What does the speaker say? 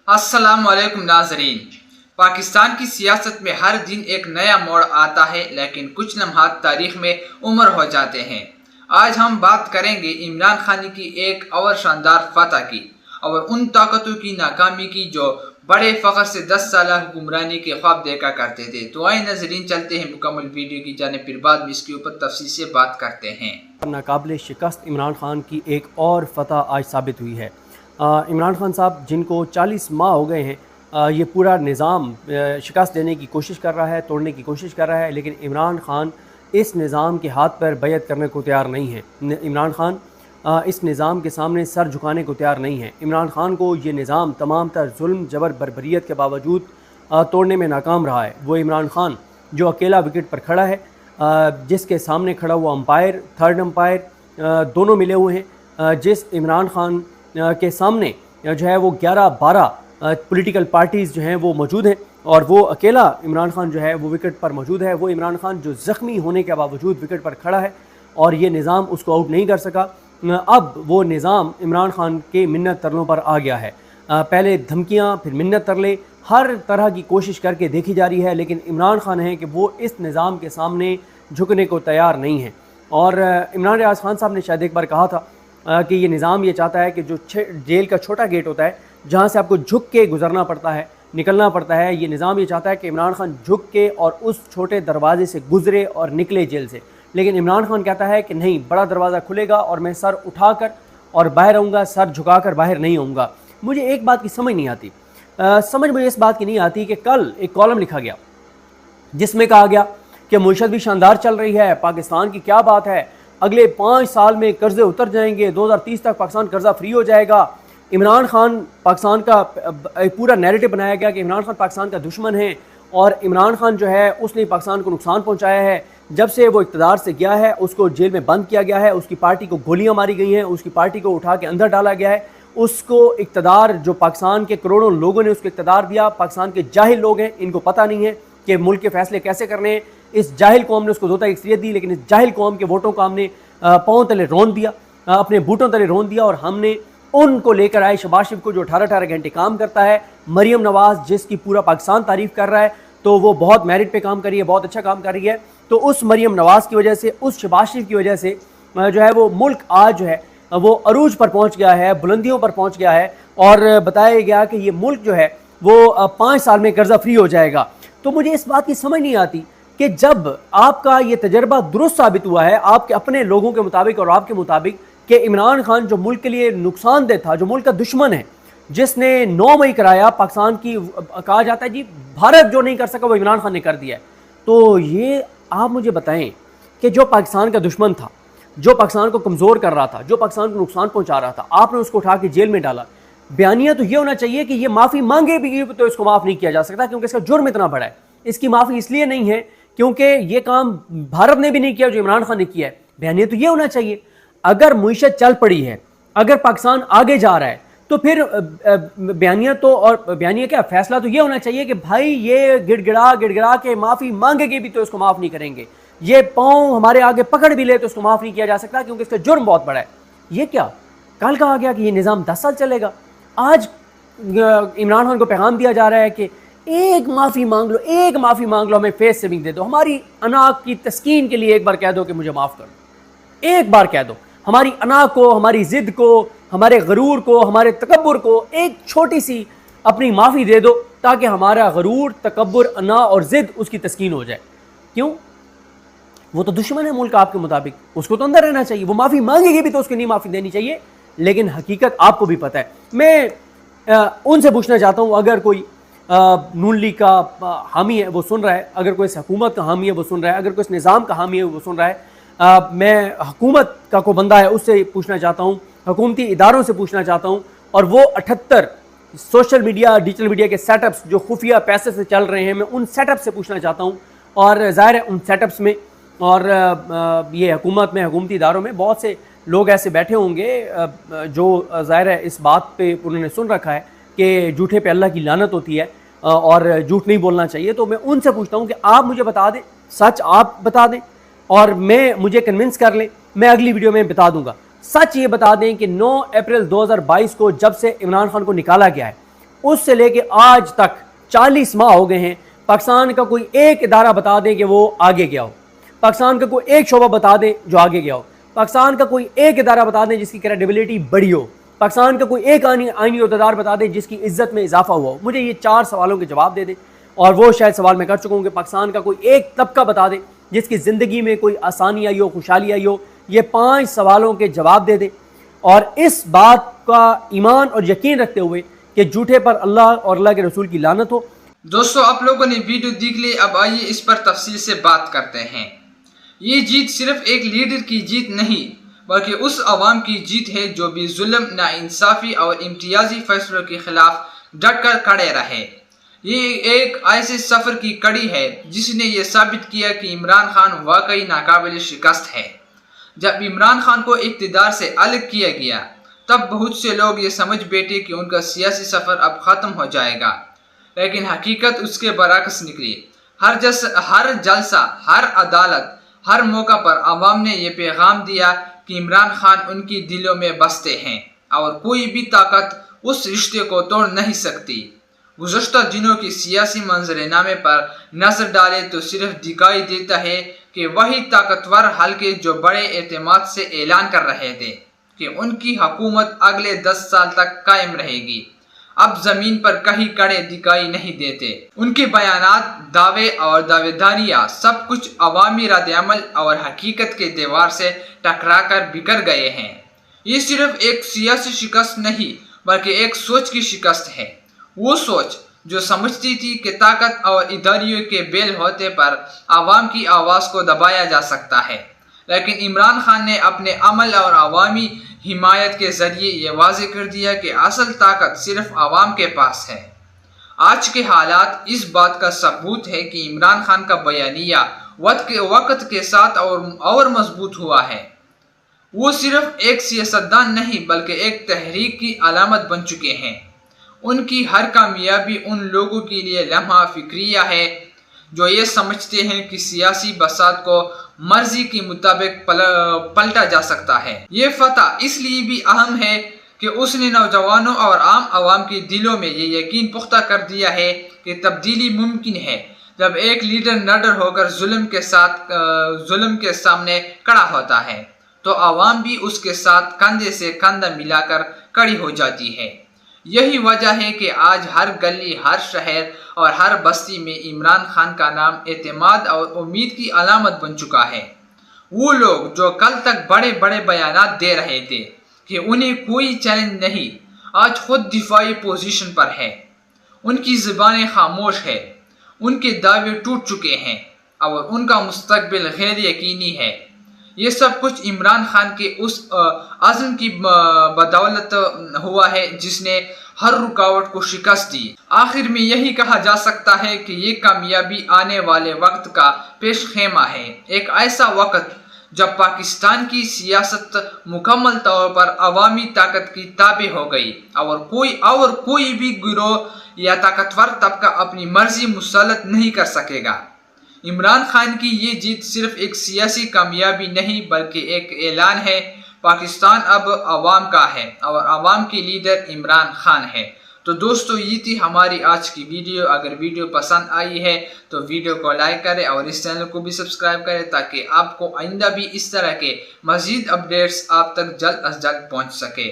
السلام علیکم ناظرین۔ پاکستان کی سیاست میں ہر دن ایک نیا موڑ آتا ہے، لیکن کچھ لمحات تاریخ میں عمر ہو جاتے ہیں۔ آج ہم بات کریں گے عمران خان کی ایک اور شاندار فتح کی اور ان طاقتوں کی ناکامی کی جو بڑے فخر سے 10 سالہ حکمرانی کے خواب دیکھا کرتے تھے۔ تو آئے ناظرین، چلتے ہیں مکمل ویڈیو کی جانب، پھر بعد میں اس کے اوپر تفصیل سے بات کرتے ہیں۔ ناقابل شکست عمران خان کی ایک اور فتح آج ثابت ہوئی ہے۔ عمران خان صاحب جن کو 40 ماہ ہو گئے ہیں، یہ پورا نظام شکست دینے کی کوشش کر رہا ہے، توڑنے کی کوشش کر رہا ہے، لیکن عمران خان اس نظام کے ہاتھ پر بیعت کرنے کو تیار نہیں ہے۔ عمران خان اس نظام کے سامنے سر جھکانے کو تیار نہیں ہے۔ عمران خان کو یہ نظام تمام تر ظلم، جبر، بربریت کے باوجود توڑنے میں ناکام رہا ہے۔ وہ عمران خان جو اکیلا وکٹ پر کھڑا ہے، جس کے سامنے کھڑا ہوا امپائر، تھرڈ امپائر دونوں ملے ہوئے ہیں، جس عمران خان کے سامنے جو ہے وہ 11-12 پولیٹیکل پارٹیز جو ہیں وہ موجود ہیں، اور وہ اکیلا عمران خان جو ہے وہ وکٹ پر موجود ہے۔ وہ عمران خان جو زخمی ہونے کے باوجود وکٹ پر کھڑا ہے اور یہ نظام اس کو آؤٹ نہیں کر سکا۔ اب وہ نظام عمران خان کے منت ترلوں پر آ گیا ہے۔ پہلے دھمکیاں، پھر منت ترلے، ہر طرح کی کوشش کر کے دیکھی جا رہی ہے، لیکن عمران خان ہے کہ وہ اس نظام کے سامنے جھکنے کو تیار نہیں ہے۔ اور عمران ریاض خان صاحب نے شاید ایک بار کہا تھا کہ یہ نظام یہ چاہتا ہے کہ جو جیل کا چھوٹا گیٹ ہوتا ہے جہاں سے آپ کو جھک کے گزرنا پڑتا ہے، نکلنا پڑتا ہے، یہ نظام یہ چاہتا ہے کہ عمران خان جھک کے اور اس چھوٹے دروازے سے گزرے اور نکلے جیل سے، لیکن عمران خان کہتا ہے کہ نہیں، بڑا دروازہ کھلے گا اور میں سر اٹھا کر اور باہر آؤں گا، سر جھکا کر باہر نہیں آؤں گا۔ مجھے ایک بات کی سمجھ نہیں آتی، مجھے اس بات کی نہیں آتی کہ کل ایک کالم لکھا گیا جس میں کہا گیا کہ معیشت بھی شاندار چل رہی ہے، پاکستان کی کیا بات ہے، اگلے 5 سال میں قرضے اتر جائیں گے، 2030 تک پاکستان قرضہ فری ہو جائے گا۔ عمران خان پاکستان کا پورا نیریٹو بنایا گیا کہ عمران خان پاکستان کا دشمن ہے، اور عمران خان جو ہے اس نے پاکستان کو نقصان پہنچایا ہے۔ جب سے وہ اقتدار سے گیا ہے اس کو جیل میں بند کیا گیا ہے، اس کی پارٹی کو گولیاں ماری گئی ہیں، اس کی پارٹی کو اٹھا کے اندر ڈالا گیا ہے، اس کو اقتدار جو پاکستان کے کروڑوں لوگوں نے اس کو اقتدار دیا، پاکستان کے جاہل لوگ ہیں، ان کو پتہ نہیں ہے کہ ملک کے فیصلے کیسے کرنے ہیں۔ اس جاہل قوم نے اس کو دوتا اکثریت دی، لیکن اس جاہل قوم کے ووٹوں کو ہم نے پاؤں تلے رون دیا، اپنے بوٹوں تلے رون دیا، اور ہم نے ان کو لے کر آئے شہباز شریف کو جو 18 گھنٹے کام کرتا ہے، مریم نواز جس کی پورا پاکستان تعریف کر رہا ہے، تو وہ بہت میرٹ پہ کام کر رہی ہے، بہت اچھا کام کر رہی ہے۔ تو اس مریم نواز کی وجہ سے، اس شہباز شریف کی وجہ سے جو ہے وہ ملک آج جو ہے وہ عروج پر پہنچ گیا ہے، بلندیوں پر پہنچ گیا ہے، اور بتایا گیا کہ یہ ملک جو ہے وہ 5 سال میں قرضہ فری ہو جائے گا۔ تو مجھے اس بات کی سمجھ نہیں آتی کہ جب آپ کا یہ تجربہ درست ثابت ہوا ہے آپ کے اپنے لوگوں کے مطابق اور آپ کے مطابق کہ عمران خان جو ملک کے لیے نقصان دہ تھا، جو ملک کا دشمن ہے، جس نے 9 مئی کرایا پاکستان کی، کہا جاتا ہے جی بھارت جو نہیں کر سکا وہ عمران خان نے کر دیا ہے، تو یہ آپ مجھے بتائیں کہ جو پاکستان کا دشمن تھا، جو پاکستان کو کمزور کر رہا تھا، جو پاکستان کو نقصان پہنچا رہا تھا، آپ نے اس کو اٹھا کے جیل میں ڈالا۔ بیانیہ تو یہ ہونا چاہیے کہ یہ معافی مانگے بھی تو اس کو معاف نہیں کیا جا سکتا، کیونکہ اس کا جرم اتنا بڑا ہے۔ اس کی معافی اس لیے نہیں ہے کیونکہ یہ کام بھارت نے بھی نہیں کیا جو عمران خان نے کیا ہے۔ بیانیہ تو یہ ہونا چاہیے، اگر معیشت چل پڑی ہے، اگر پاکستان آگے جا رہا ہے، تو پھر بیانیہ تو، اور بیانیہ کیا، فیصلہ تو یہ ہونا چاہیے کہ بھائی یہ گڑ گڑا کے معافی مانگے گے بھی تو اس کو معاف نہیں کریں گے، یہ پاؤں ہمارے آگے پکڑ بھی لے تو اس کو معاف نہیں کیا جا سکتا کیونکہ اس کا جرم بہت بڑا ہے۔ یہ کیا کل کہا گیا کہ یہ نظام 10 سال چلے گا، آج عمران خان کو پیغام دیا جا رہا ہے کہ ایک معافی مانگ لو، ایک معافی مانگ لو، ہمیں فیس سیونگ دے دو، ہماری انا کی تسکین کے لیے ایک بار کہہ دو کہ مجھے معاف کر دو، ایک بار کہہ دو، ہماری انا کو، ہماری ضد کو، ہمارے غرور کو، ہمارے تکبر کو ایک چھوٹی سی اپنی معافی دے دو تاکہ ہمارا غرور، تکبر، انا اور ضد اس کی تسکین ہو جائے۔ کیوں؟ وہ تو دشمن ہے ملک آپ کے مطابق، اس کو تو اندر رہنا چاہیے، وہ معافی مانگے گی بھی تو اس کو نہیں معافی دینی چاہیے، لیکن حقیقت آپ کو بھی پتہ ہے۔ میں ان سے پوچھنا چاہتا ہوں، اگر کوئی نون لیگ کا حامی ہے وہ سن رہا ہے، اگر کوئی اس حکومت کا حامی ہے وہ سن رہا ہے، اگر کوئی اس نظام کا حامی ہے وہ سن رہا ہے، میں حکومت کا کوئی بندہ ہے اس سے پوچھنا چاہتا ہوں، حکومتی اداروں سے پوچھنا چاہتا ہوں، اور وہ 78 سوشل میڈیا، ڈیجیٹل میڈیا کے سیٹ اپس جو خفیہ پیسے سے چل رہے ہیں، میں ان سیٹ اپ سے پوچھنا چاہتا ہوں، اور ظاہر ہے ان سیٹ اپس میں اور یہ حکومت میں، حکومتی اداروں میں بہت سے لوگ ایسے بیٹھے ہوں گے جو ظاہر ہے اس بات پہ انہوں نے سن رکھا ہے کہ جھوٹے پہ اللہ کی لعنت ہوتی ہے اور جھوٹ نہیں بولنا چاہیے۔ تو میں ان سے پوچھتا ہوں کہ آپ مجھے بتا دیں، سچ آپ بتا دیں، اور مجھے کنونس کر لیں، میں اگلی ویڈیو میں بتا دوں گا۔ سچ یہ بتا دیں کہ 9 اپریل 2022 کو جب سے عمران خان کو نکالا گیا ہے، اس سے لے کے آج تک 40 ماہ ہو گئے ہیں، پاکستان کا کوئی ایک ادارہ بتا دیں کہ وہ آگے گیا ہو، پاکستان کا کوئی ایک شعبہ بتا دیں جو آگے گیا ہو، پاکستان کا کوئی ایک ادارہ بتا دیں جس کی کریڈیبلٹی بڑی ہو، پاکستان کا کوئی ایک آئینی عہدیدار بتا دیں جس کی عزت میں اضافہ ہوا ہو۔ مجھے یہ 4 سوالوں کے جواب دے دیں، اور وہ شاید سوال میں کر چکا ہوں کہ پاکستان کا کوئی ایک طبقہ بتا دیں جس کی زندگی میں کوئی آسانی آئی ہو، خوشحالی آئی ہو۔ یہ 5 سوالوں کے جواب دے دیں، اور اس بات کا ایمان اور یقین رکھتے ہوئے کہ جھوٹے پر اللہ اور اللہ کے رسول کی لعنت ہو۔ دوستو، آپ لوگوں نے ویڈیو دیکھ لی، اب آئیے اس پر تفصیل سے بات کرتے ہیں۔ یہ جیت صرف ایک لیڈر کی جیت نہیں بلکہ اس عوام کی جیت ہے جو بھی ظلم، ناانصافی اور امتیازی فیصلوں کے خلاف ڈٹ کر کھڑے رہے۔ یہ ایک ایسے سفر کی کڑی ہے جس نے یہ ثابت کیا کہ عمران خان واقعی ناقابل شکست ہے۔ جب عمران خان کو اقتدار سے الگ کیا گیا تب بہت سے لوگ یہ سمجھ بیٹھے کہ ان کا سیاسی سفر اب ختم ہو جائے گا، لیکن حقیقت اس کے برعکس نکلی۔ ہر جلسہ، ہر عدالت، ہر موقع پر عوام نے یہ پیغام دیا کہ عمران خان ان کی دلوں میں بستے ہیں اور کوئی بھی طاقت اس رشتے کو توڑ نہیں سکتی۔ گزشتہ دنوں کی سیاسی منظر نامے پر نظر ڈالے تو صرف دکھائی دیتا ہے کہ وہی طاقتور حلقے جو بڑے اعتماد سے اعلان کر رہے تھے کہ ان کی حکومت اگلے 10 سال تک قائم رہے گی، اب زمین پر کہیں کڑے دکھائی نہیں دیتے۔ ان کے بیانات، دعوے اور دعوے داریاں سب کچھ عوامی رد عمل اور حقیقت کے دیوار سے ٹکرا کر بکھر گئے ہیں۔ یہ صرف ایک سیاسی شکست نہیں بلکہ ایک سوچ کی شکست ہے، وہ سوچ جو سمجھتی تھی کہ طاقت اور اداریوں کے بیل ہوتے پر عوام کی آواز کو دبایا جا سکتا ہے۔ لیکن عمران خان نے اپنے عمل اور عوامی حمایت کے ذریعے یہ واضح کر دیا کہ اصل طاقت صرف عوام کے پاس ہے۔ آج کے حالات اس بات کا ثبوت ہے کہ عمران خان کا بیانیہ وقت کے ساتھ اور مضبوط ہوا ہے۔ وہ صرف ایک سیاستدان نہیں بلکہ ایک تحریک کی علامت بن چکے ہیں۔ ان کی ہر کامیابی ان لوگوں کے لیے لمحہ فکریہ ہے جو یہ سمجھتے ہیں کہ سیاسی بساط کو مرضی کے مطابق پلٹا جا سکتا ہے۔ یہ فتح اس لیے بھی اہم ہے کہ اس نے نوجوانوں اور عام عوام کے دلوں میں یہ یقین پختہ کر دیا ہے کہ تبدیلی ممکن ہے جب ایک لیڈر نڈر ہو کر ظلم کے سامنے کھڑا ہوتا ہے تو عوام بھی اس کے ساتھ کندھے سے کندھا ملا کر کھڑی ہو جاتی ہے۔ یہی وجہ ہے کہ آج ہر گلی، ہر شہر اور ہر بستی میں عمران خان کا نام اعتماد اور امید کی علامت بن چکا ہے۔ وہ لوگ جو کل تک بڑے بڑے بیانات دے رہے تھے کہ انہیں کوئی چیلنج نہیں، آج خود دفاعی پوزیشن پر ہے۔ ان کی زبانیں خاموش ہے، ان کے دعوے ٹوٹ چکے ہیں اور ان کا مستقبل غیر یقینی ہے۔ یہ سب کچھ عمران خان کے اس عزم کی بدولت ہوا ہے جس نے ہر رکاوٹ کو شکست دی۔ آخر میں یہی کہا جا سکتا ہے کہ یہ کامیابی آنے والے وقت کا پیش خیمہ ہے، ایک ایسا وقت جب پاکستان کی سیاست مکمل طور پر عوامی طاقت کی تابع ہو گئی اور کوئی بھی گروہ یا طاقتور طبقہ اپنی مرضی مسلط نہیں کر سکے گا۔ عمران خان کی یہ جیت صرف ایک سیاسی کامیابی نہیں بلکہ ایک اعلان ہے، پاکستان اب عوام کا ہے اور عوام کی لیڈر عمران خان ہے۔ تو دوستو، یہ تھی ہماری آج کی ویڈیو۔ اگر ویڈیو پسند آئی ہے تو ویڈیو کو لائک کریں اور اس چینل کو بھی سبسکرائب کریں تاکہ آپ کو آئندہ بھی اس طرح کے مزید اپڈیٹس آپ تک جلد از جلد پہنچ سکے۔